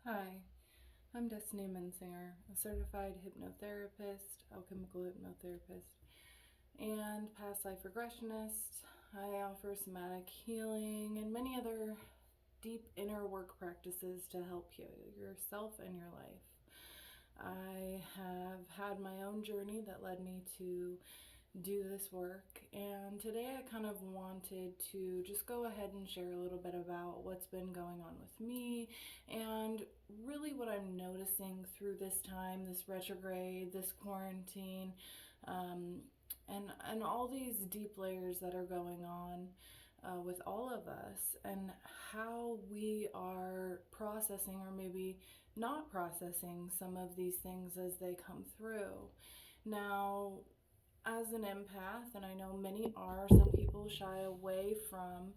Hi, I'm Destiny Mensinger, a certified hypnotherapist, alchemical hypnotherapist, and past life regressionist. I offer somatic healing and many other deep inner work practices to help you, yourself and your life. I have had my own journey that led me to do this work, and today I kind of wanted to just go ahead and share a little bit about what's been going on with me and really what I'm noticing through this time, this retrograde, this quarantine, um, and all these deep layers that are going on with all of us, and how we are processing or maybe not processing some of these things as they come through. Now, as an empath, and I know many are, some people shy away from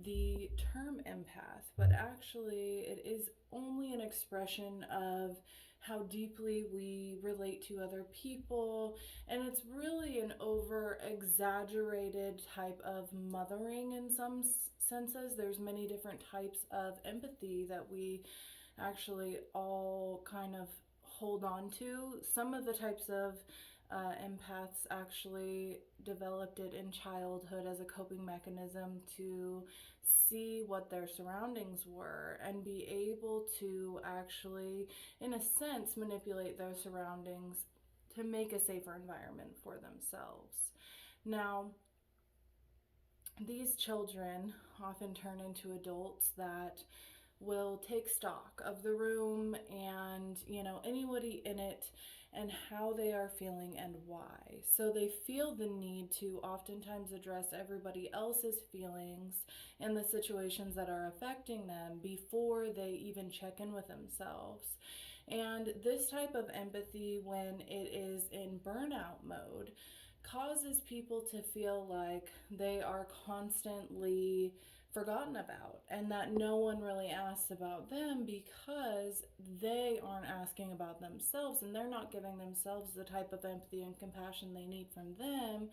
the term empath, but actually, it is only an expression of how deeply we relate to other people, and it's really an over exaggerated type of mothering in some senses. There's many different types of empathy that we actually all kind of hold on to. Some of the types of empaths actually developed it in childhood as a coping mechanism to see what their surroundings were and be able to actually, in a sense, manipulate their surroundings to make a safer environment for themselves. Now, these children often turn into adults that will take stock of the room and, anybody in it and how they are feeling and why. So they feel the need to oftentimes address everybody else's feelings and the situations that are affecting them before they even check in with themselves. And this type of empathy, when it is in burnout mode, causes people to feel like they are constantly forgotten about and that no one really asks about them because they aren't asking about themselves, and they're not giving themselves the type of empathy and compassion they need from them,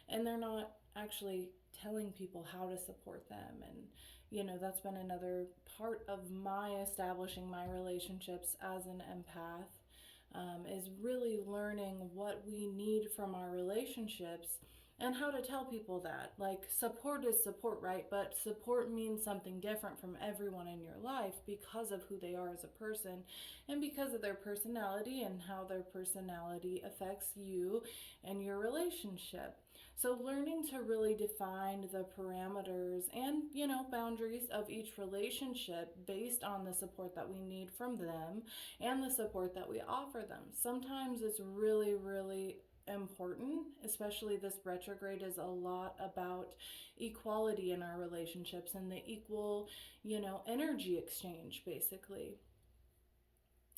and they're not actually telling people how to support them. And that's been another part of my establishing my relationships as an empath, is really learning what we need from our relationships and how to tell people that. Like, support is support, right? But support means something different from everyone in your life because of who they are as a person and because of their personality and how their personality affects you and your relationship. So, learning to really define the parameters and, boundaries of each relationship based on the support that we need from them and the support that we offer them. Sometimes it's really, really important, especially this retrograde is a lot about equality in our relationships and the equal, energy exchange, basically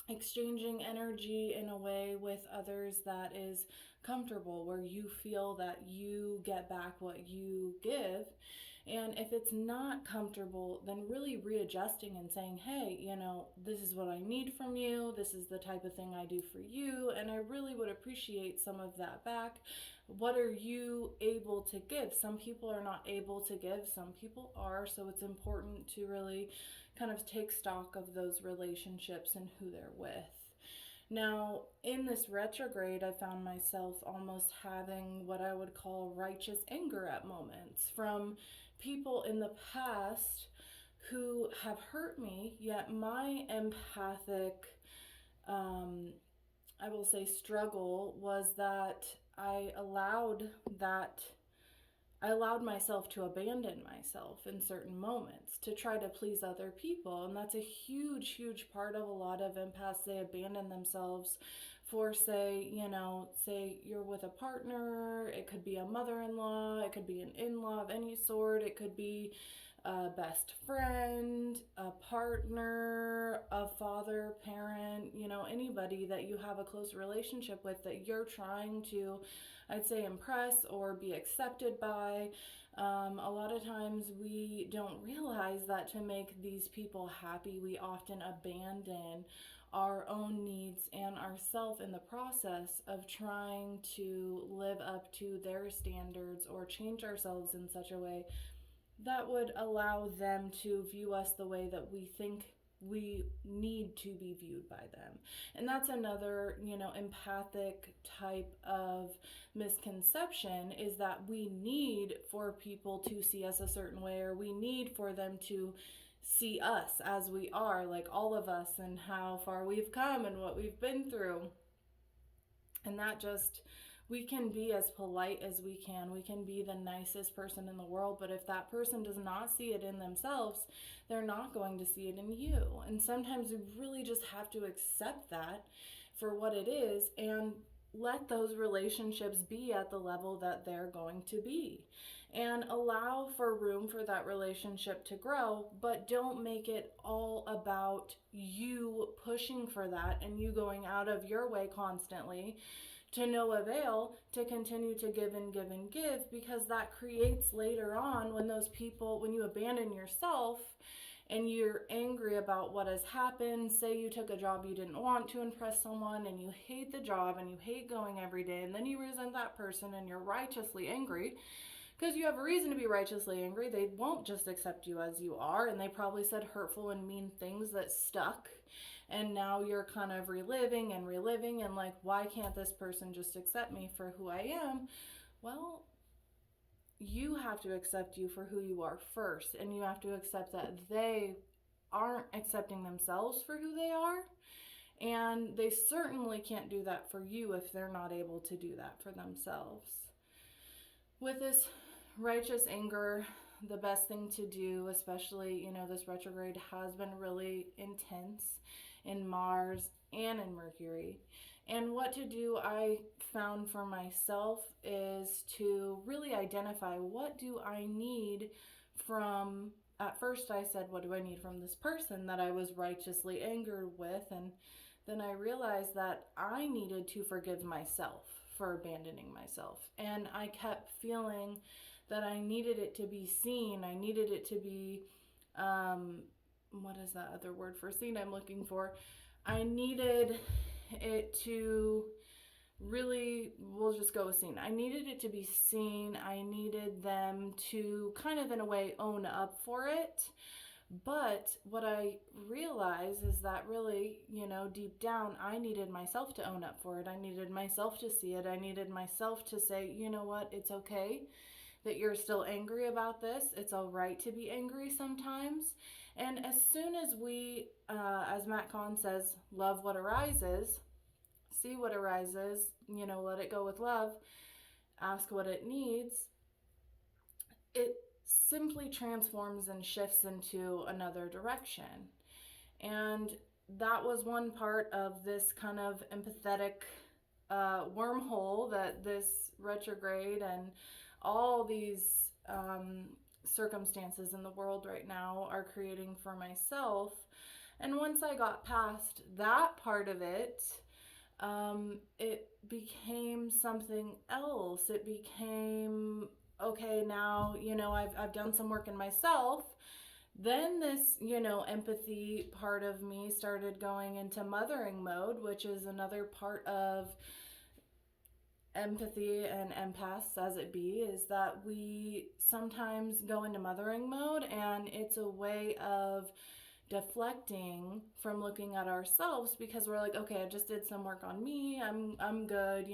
exchanging energy in a way with others that is comfortable, where you feel that you get back what you give. And if it's not comfortable, then really readjusting and saying, hey, this is what I need from you. This is the type of thing I do for you. And I really would appreciate some of that back. What are you able to give? Some people are not able to give, some people are. So it's important to really kind of take stock of those relationships and who they're with. Now, in this retrograde, I found myself almost having what I would call righteous anger at moments from people in the past who have hurt me, yet my empathic, um, I will say, struggle was that I allowed that I allowed myself to abandon myself in certain moments to try to please other people. And that's a huge, huge part of a lot of empaths. They abandon themselves for, say you're with a partner, it could be a mother in law, it could be an in law of any sort, it could be a best friend, a partner, a father, parent, anybody that you have a close relationship with that you're trying to, I'd say, impress or be accepted by. A lot of times we don't realize that to make these people happy, we often abandon our own needs and ourself in the process of trying to live up to their standards or change ourselves in such a way that would allow them to view us the way that we think we need to be viewed by them. And that's another, empathic type of misconception, is that we need for people to see us a certain way, or we need for them to see us as we are, like all of us, and how far we've come and what we've been through. And that just, we can be as polite as we can be the nicest person in the world, but if that person does not see it in themselves, they're not going to see it in you. And sometimes we really just have to accept that for what it is, and let those relationships be at the level that they're going to be, and allow for room for that relationship to grow, but don't make it all about you pushing for that and you going out of your way constantly to no avail to continue to give and give and give, because that creates later on, when you abandon yourself and you're angry about what has happened. Say you took a job you didn't want to impress someone, and you hate the job and you hate going every day, and then you resent that person and you're righteously angry, because you have a reason to be righteously angry. They won't just accept you as you are, and they probably said hurtful and mean things that stuck, and now you're kind of reliving and like, why can't this person just accept me for who I am? Well, you have to accept you for who you are first, and you have to accept that they aren't accepting themselves for who they are, and they certainly can't do that for you if they're not able to do that for themselves. With this righteous anger, the best thing to do, especially, this retrograde has been really intense in Mars and in Mercury. And what to do, I found for myself, is to really identify, what do I need from, at first I said, what do I need from this person that I was righteously angered with? And then I realized that I needed to forgive myself for abandoning myself. And I kept feeling that I needed it to be seen. I needed it to be, what is that other word for seen I'm looking for? I needed it to really, we'll just go with seen. I needed it to be seen. I needed them to kind of, in a way, own up for it. But what I realized is that really, deep down, I needed myself to own up for it. I needed myself to see it. I needed myself to say, you know what, it's okay that you're still angry about this. It's all right to be angry sometimes. And as soon as we, as Matt Kahn says, love what arises, see what arises, let it go with love, ask what it needs, it simply transforms and shifts into another direction. And that was one part of this kind of empathetic wormhole that this retrograde and all these circumstances in the world right now are creating for myself. And once I got past that part of it, it became something else. It became, okay, now, I've done some work in myself. Then this, empathy part of me started going into mothering mode, which is another part of empathy and empaths as it be, is that we sometimes go into mothering mode, and it's a way of deflecting from looking at ourselves, because we're like, okay, I just did some work on me, I'm good,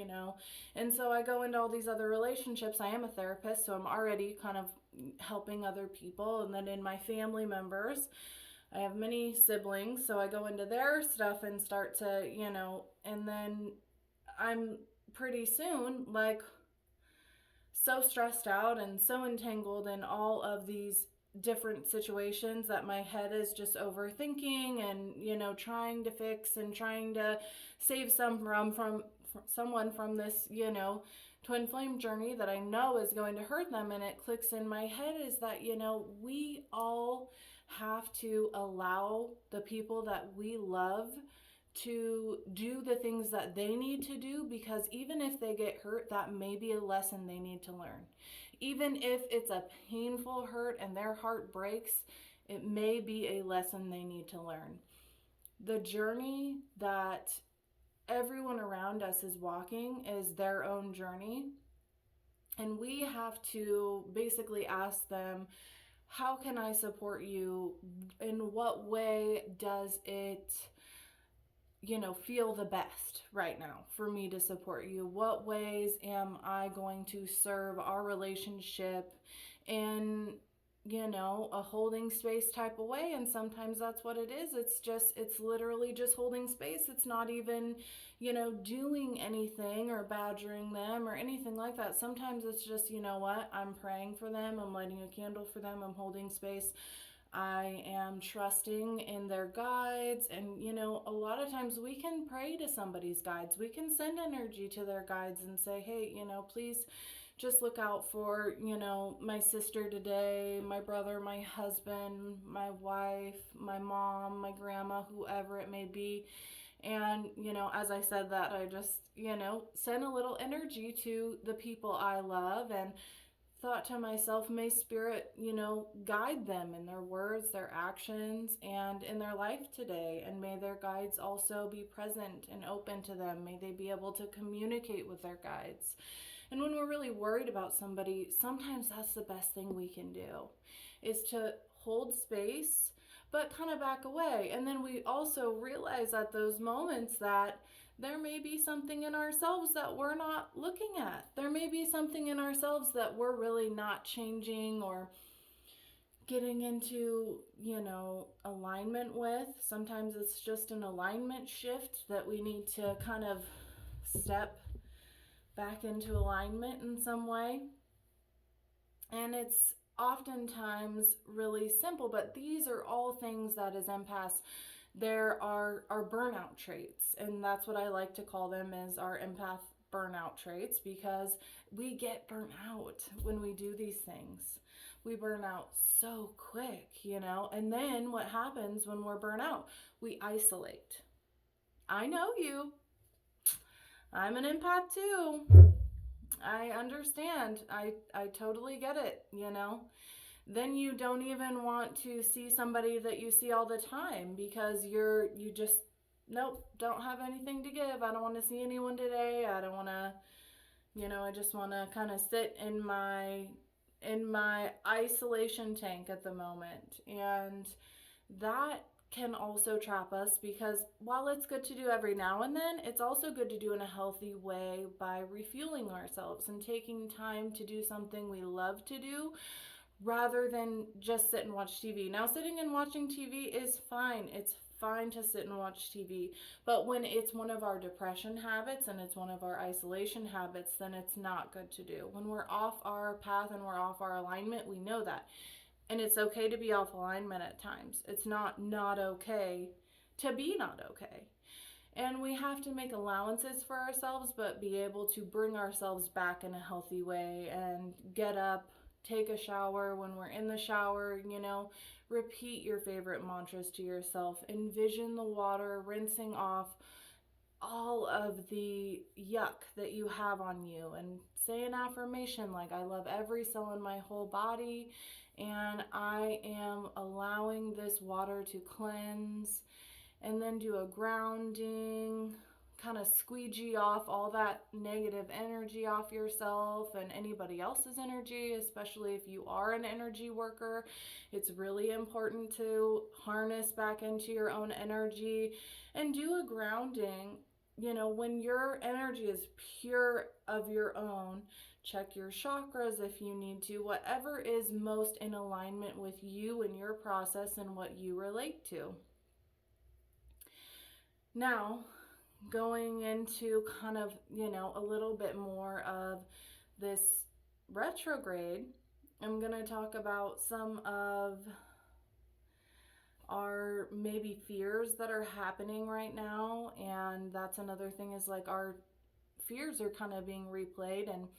and so I go into all these other relationships. I am a therapist, so I'm already kind of helping other people. And then in my family members, I have many siblings, so I go into their stuff and start to, and then I'm pretty soon like so stressed out and so entangled in all of these different situations that my head is just overthinking and, trying to fix and trying to save someone from this, twin flame journey that I know is going to hurt them. And it clicks in my head is that, we all have to allow the people that we love to do the things that they need to do, because even if they get hurt, that may be a lesson they need to learn. Even if it's a painful hurt and their heart breaks, it may be a lesson they need to learn. The journey that everyone around us is walking is their own journey. And we have to basically ask them, how can I support you? In what way does it, feel the best right now for me to support you? What ways am I going to serve our relationship in, a holding space type of way? And sometimes that's what it is. It's literally just holding space. It's not even, doing anything or badgering them or anything like that. Sometimes it's just, what? I'm praying for them. I'm lighting a candle for them. I'm holding space. I am trusting in their guides. And, a lot of times we can pray to somebody's guides. We can send energy to their guides and say, hey, please just look out for, my sister today, my brother, my husband, my wife, my mom, my grandma, whoever it may be. And, as I said that, I just, sent a little energy to the people I love and thought to myself, may Spirit, guide them in their words, their actions, and in their life today. And may their guides also be present and open to them. May they be able to communicate with their guides. And when we're really worried about somebody, sometimes that's the best thing we can do, is to hold space, but kind of back away. And then we also realize at those moments that there may be something in ourselves that we're not looking at. There may be something in ourselves that we're really not changing or getting into, alignment with. Sometimes it's just an alignment shift that we need to kind of step back into alignment in some way. And it's oftentimes really simple, but these are all things that as empaths, there are burnout traits, and that's what I like to call them, is our empath burnout traits, because we get burnt out when we do these things. We burn out so quick, and then what happens when we're burnt out? We isolate. I know you. I'm an empath too. I understand. I totally get it, Then you don't even want to see somebody that you see all the time, because you just, nope, don't have anything to give. I don't want to see anyone today. I don't want to, I just want to kind of sit in my isolation tank at the moment. And that can also trap us, because while it's good to do every now and then, it's also good to do in a healthy way by refueling ourselves and taking time to do something we love to do rather than just sit and watch TV. Now, sitting and watching TV is fine. It's fine to sit and watch TV. But when it's one of our depression habits and it's one of our isolation habits, then it's not good to do. When we're off our path and we're off our alignment, we know that. And it's okay to be off alignment at times. It's not okay to be not okay. And we have to make allowances for ourselves, but be able to bring ourselves back in a healthy way and get up, take a shower. When we're in the shower, repeat your favorite mantras to yourself. Envision the water rinsing off all of the yuck that you have on you, and say an affirmation like, I love every cell in my whole body, and I am allowing this water to cleanse. And then do a grounding, kind of squeegee off all that negative energy off yourself and anybody else's energy, especially if you are an energy worker. It's really important to harness back into your own energy and do a grounding. When your energy is pure of your own, check your chakras if you need to, whatever is most in alignment with you and your process and what you relate to. Now, going into kind of, a little bit more of this retrograde, I'm going to talk about some of our maybe fears that are happening right now. And that's another thing, is like our fears are kind of being replayed. And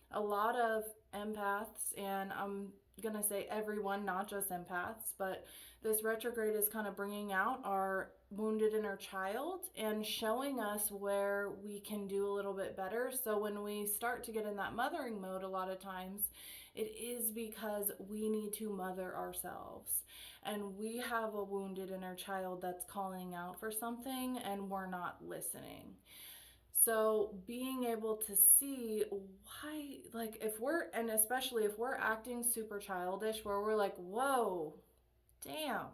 a lot of empaths, and I'm going to say everyone, not just empaths, but this retrograde is kind of bringing out our wounded inner child and showing us where we can do a little bit better. So when we start to get in that mothering mode, a lot of times it is because we need to mother ourselves, and we have a wounded inner child that's calling out for something and we're not listening. So being able to see why, like and especially if we're acting super childish, where we're like, whoa, damn,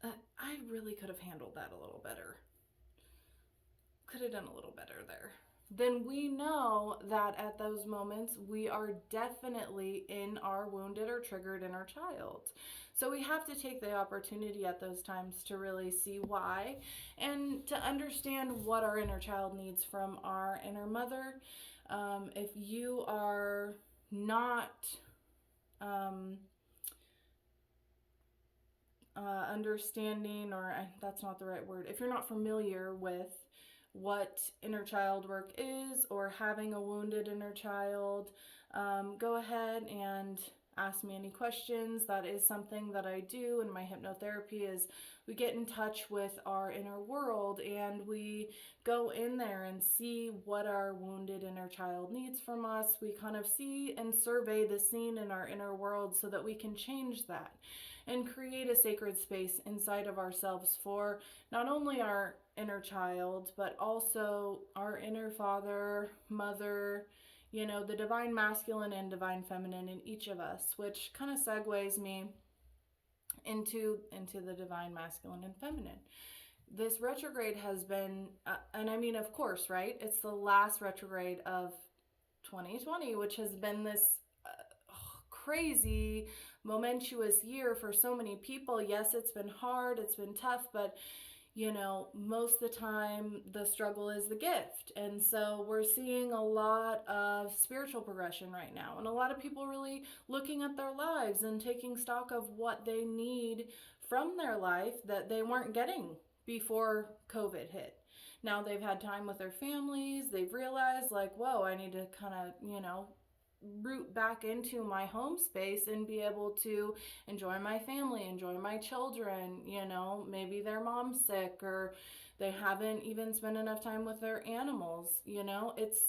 I really could have handled that a little better. Could have done a little better there. Then we know that at those moments we are definitely in our wounded or triggered inner child. So we have to take the opportunity at those times to really see why and to understand what our inner child needs from our inner mother. If you are not um, understanding, or that's not the right word, if you're not familiar with what inner child work is or having a wounded inner child, go ahead and ask me any questions. That is something that I do in my hypnotherapy, is we get in touch with our inner world and we go in there and see what our wounded inner child needs from us. We kind of see and survey the scene in our inner world so that we can change that and create a sacred space inside of ourselves for not only our inner child, but also our inner father, mother, the divine masculine and divine feminine in each of us, which kind of segues me into the divine masculine and feminine. This retrograde has been, and I mean, of course, right? It's the last retrograde of 2020, which has been this crazy, momentous year for so many people. Yes, it's been hard, it's been tough, but most of the time the struggle is the gift. And so we're seeing a lot of spiritual progression right now, and a lot of people really looking at their lives and taking stock of what they need from their life that they weren't getting before COVID hit. Now they've had time with their families, they've realized, like, whoa, I need to kind of, root back into my home space and be able to enjoy my family, enjoy my children. Maybe their mom's sick or they haven't even spent enough time with their animals. It's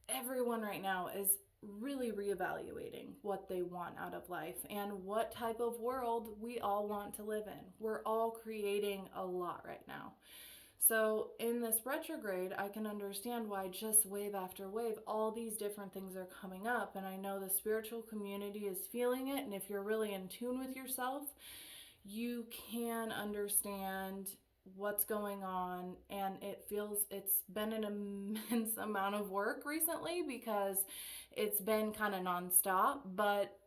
everyone right now is really reevaluating what they want out of life and what type of world we all want to live in. We're all creating a lot right now. So in this retrograde, I can understand why just wave after wave, all these different things are coming up. And I know the spiritual community is feeling it. And if you're really in tune with yourself, you can understand what's going on. And it's been an immense amount of work recently because it's been kind of nonstop, but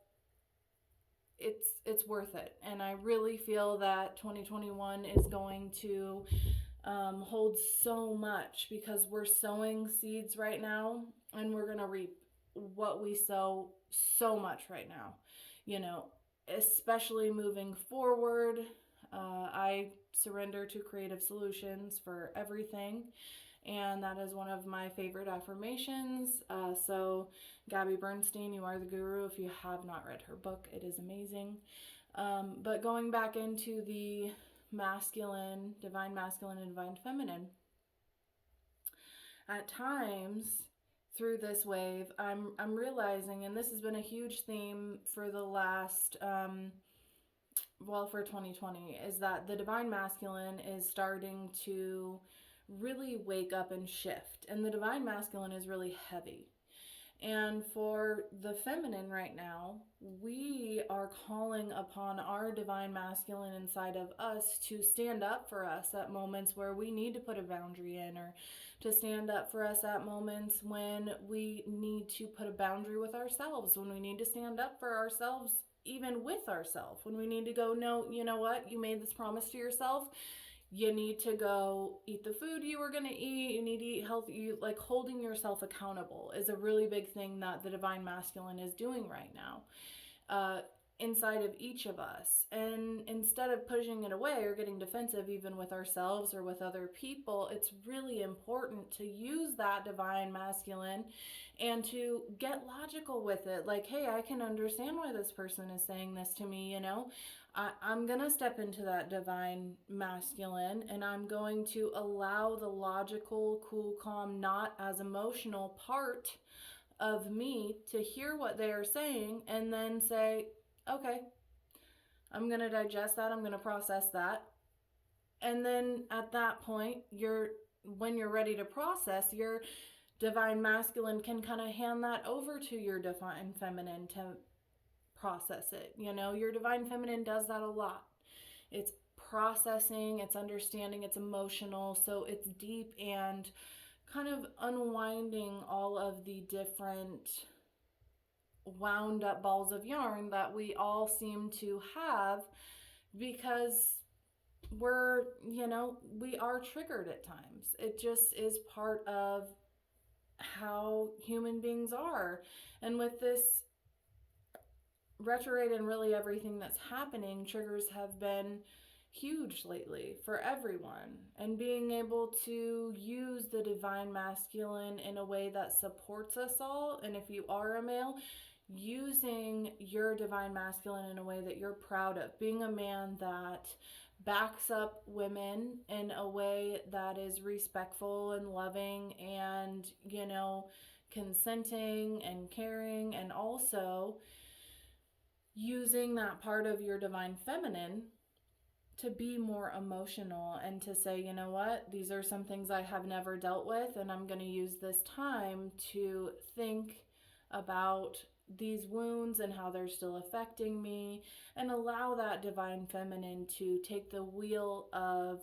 it's worth it. And I really feel that 2021 is going to holds so much, because we're sowing seeds right now and we're going to reap what we sow so much right now, especially moving forward. I surrender to creative solutions for everything, and that is one of my favorite affirmations. So Gabby Bernstein, you are the guru. If you have not read her book, it is amazing. But going back into the masculine, divine masculine and divine feminine, at times through this wave, I'm realizing, and this has been a huge theme for the last for 2020, is that the divine masculine is starting to really wake up and shift, and the divine masculine is really heavy. And for the feminine right now, we are calling upon our divine masculine inside of us to stand up for us at moments where we need to put a boundary in, or to stand up for us at moments when we need to put a boundary with ourselves, when we need to stand up for ourselves, even with ourselves, when we need to go, no, you know what, you made this promise to yourself. You need to go eat the food you were going to eat. You need to eat healthy. Like, holding yourself accountable is a really big thing that the divine masculine is doing right now inside of each of us. And instead of pushing it away or getting defensive, even with ourselves or with other people, it's really important to use that divine masculine and to get logical with it. Like, hey, I can understand why this person is saying this to me, I'm going to step into that divine masculine, and I'm going to allow the logical, cool, calm, not as emotional part of me to hear what they are saying and then say, okay, I'm going to digest that. I'm going to process that. And then at that point, you're when you're ready to process, your divine masculine can kind of hand that over to your divine feminine to process it. Your divine feminine does that a lot. It's processing, it's understanding, it's emotional, so it's deep and kind of unwinding all of the different wound up balls of yarn that we all seem to have, because we are triggered at times. It just is part of how human beings are. And with this retrograde and really everything that's happening, triggers have been huge lately for everyone. And being able to use the divine masculine in a way that supports us all, and if you are a male, using your divine masculine in a way that you're proud of, being a man that backs up women in a way that is respectful and loving and, consenting and caring, and also using that part of your divine feminine to be more emotional and to say, you know what, these are some things I have never dealt with, and I'm going to use this time to think about these wounds and how they're still affecting me, and allow that divine feminine to take the wheel of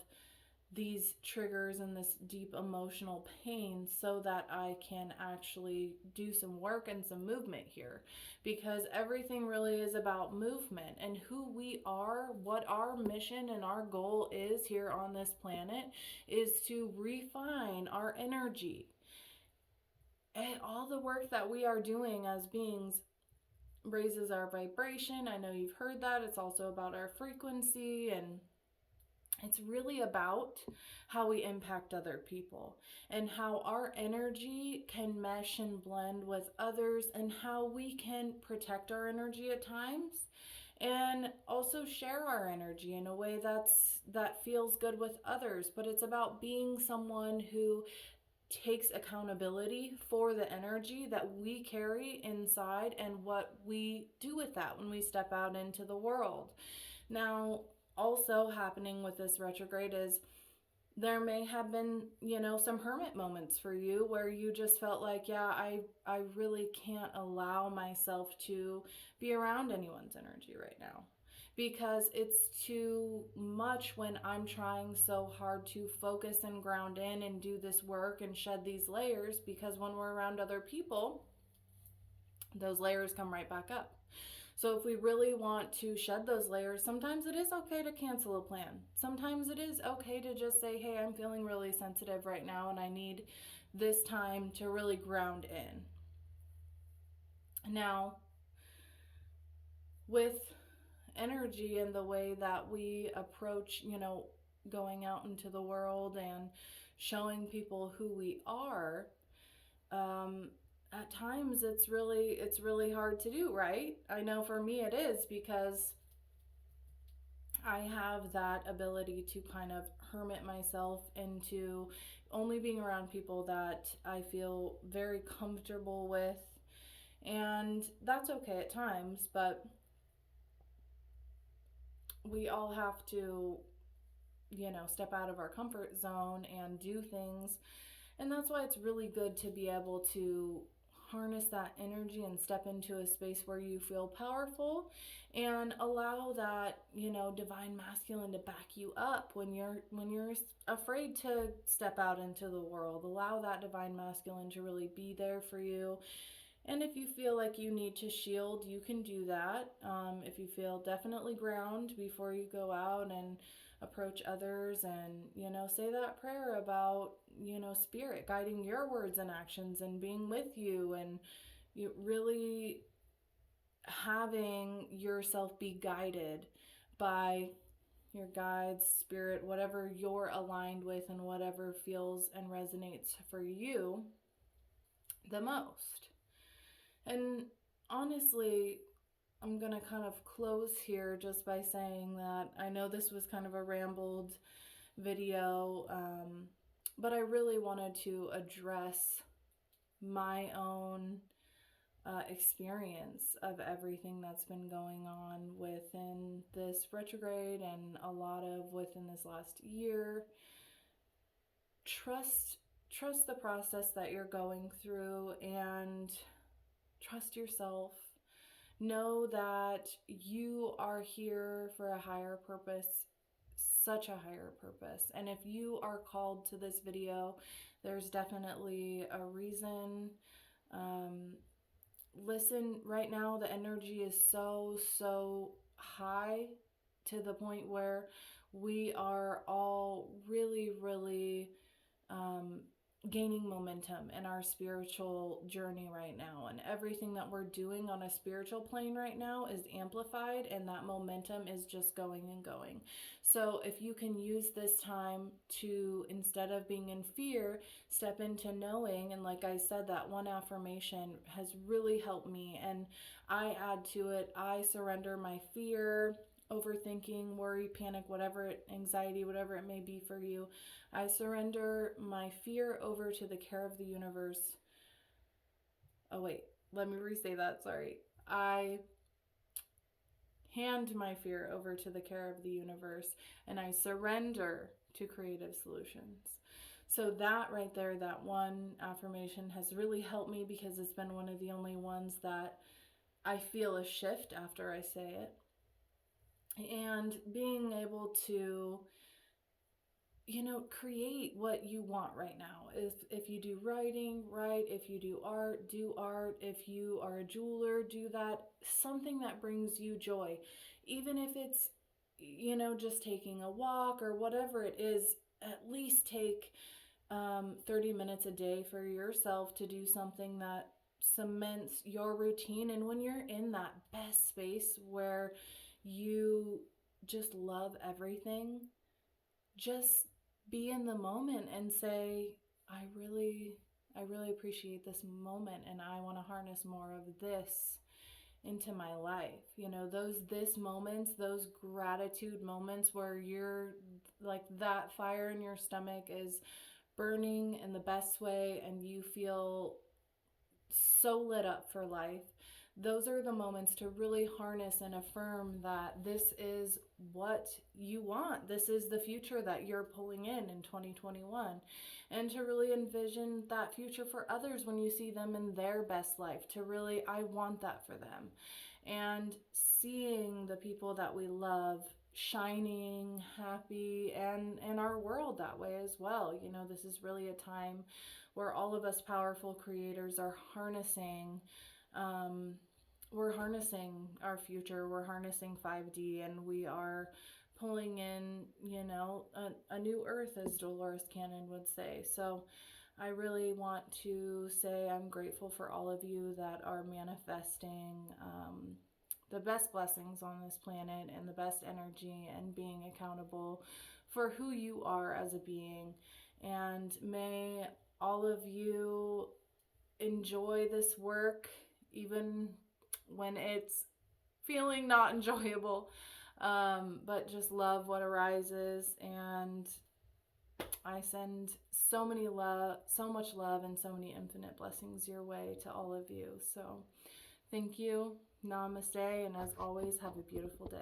these triggers and this deep emotional pain, so that I can actually do some work and some movement here. Because everything really is about movement and who we are, what our mission and our goal is here on this planet is to refine our energy. And all the work that we are doing as beings raises our vibration. I know you've heard that. It's also about our frequency, and it's really about how we impact other people and how our energy can mesh and blend with others, and how we can protect our energy at times and also share our energy in a way that feels good with others. But it's about being someone who takes accountability for the energy that we carry inside and what we do with that when we step out into the world. Now, also happening with this retrograde is there may have been, some hermit moments for you where you just felt like, yeah, I really can't allow myself to be around anyone's energy right now, because it's too much when I'm trying so hard to focus and ground in and do this work and shed these layers, because when we're around other people, those layers come right back up. So if we really want to shed those layers, sometimes it is okay to cancel a plan. Sometimes it is okay to just say, hey, I'm feeling really sensitive right now and I need this time to really ground in. Now, with energy and the way that we approach, going out into the world and showing people who we are, at times it's really hard to do, right? I know for me it is, because I have that ability to kind of hermit myself into only being around people that I feel very comfortable with, and that's okay at times, but we all have to, step out of our comfort zone and do things. And that's why it's really good to be able to harness that energy and step into a space where you feel powerful, and allow that, divine masculine to back you up when you're afraid to step out into the world. Allow that divine masculine to really be there for you. And if you feel like you need to shield, you can do that. If you feel, definitely ground before you go out and approach others, and, say that prayer about, spirit guiding your words and actions and being with you, and you really having yourself be guided by your guides, spirit, whatever you're aligned with and whatever feels and resonates for you the most. And honestly, I'm going to kind of close here just by saying that I know this was kind of a rambled video, but I really wanted to address my own experience of everything that's been going on within this retrograde, and a lot of within this last year. trust the process that you're going through, and trust yourself. Know that you are here for a higher purpose, such a higher purpose. And if you are called to this video, there's definitely a reason. Um, Listen, right now the energy is so high, to the point where we are all really um, gaining momentum in our spiritual journey right now. And everything that we're doing on a spiritual plane right now is amplified, and that momentum is just going and going. So if you can use this time to, instead of being in fear, step into knowing, and like I said, that one affirmation has really helped me, and I add to it, I surrender my fear, overthinking, worry, panic, whatever, anxiety, whatever it may be for you. I surrender my fear over to the care of the universe. Oh, wait, let me re-say that. Sorry. I hand my fear over to the care of the universe, and I surrender to creative solutions. So, that right there, that one affirmation has really helped me, because it's been one of the only ones that I feel a shift after I say it. And being able to, create what you want right now. If you do writing, write. If you do art, do art. If you are a jeweler, do that. Something that brings you joy. Even if it's, just taking a walk or whatever it is, at least take 30 minutes a day for yourself to do something that cements your routine. And when you're in that best space where you just love everything, just be in the moment and say, I really appreciate this moment, and I want to harness more of this into my life. Those this moments, those gratitude moments where you're like, that fire in your stomach is burning in the best way, and you feel so lit up for life. Those are the moments to really harness and affirm that this is what you want. This is the future that you're pulling in 2021. And to really envision that future for others when you see them in their best life. To really, I want that for them. And seeing the people that we love shining, happy, and our world that way as well. This is really a time where all of us powerful creators are harnessing, we're harnessing our future. We're harnessing 5D, and we are pulling in, a new earth, as Dolores Cannon would say. So I really want to say I'm grateful for all of you that are manifesting the best blessings on this planet, and the best energy, and being accountable for who you are as a being. And may all of you enjoy this work, even when it's feeling not enjoyable, but just love what arises. And I send so much love, and so many infinite blessings your way to all of you. So thank you. Namaste. And as always, have a beautiful day.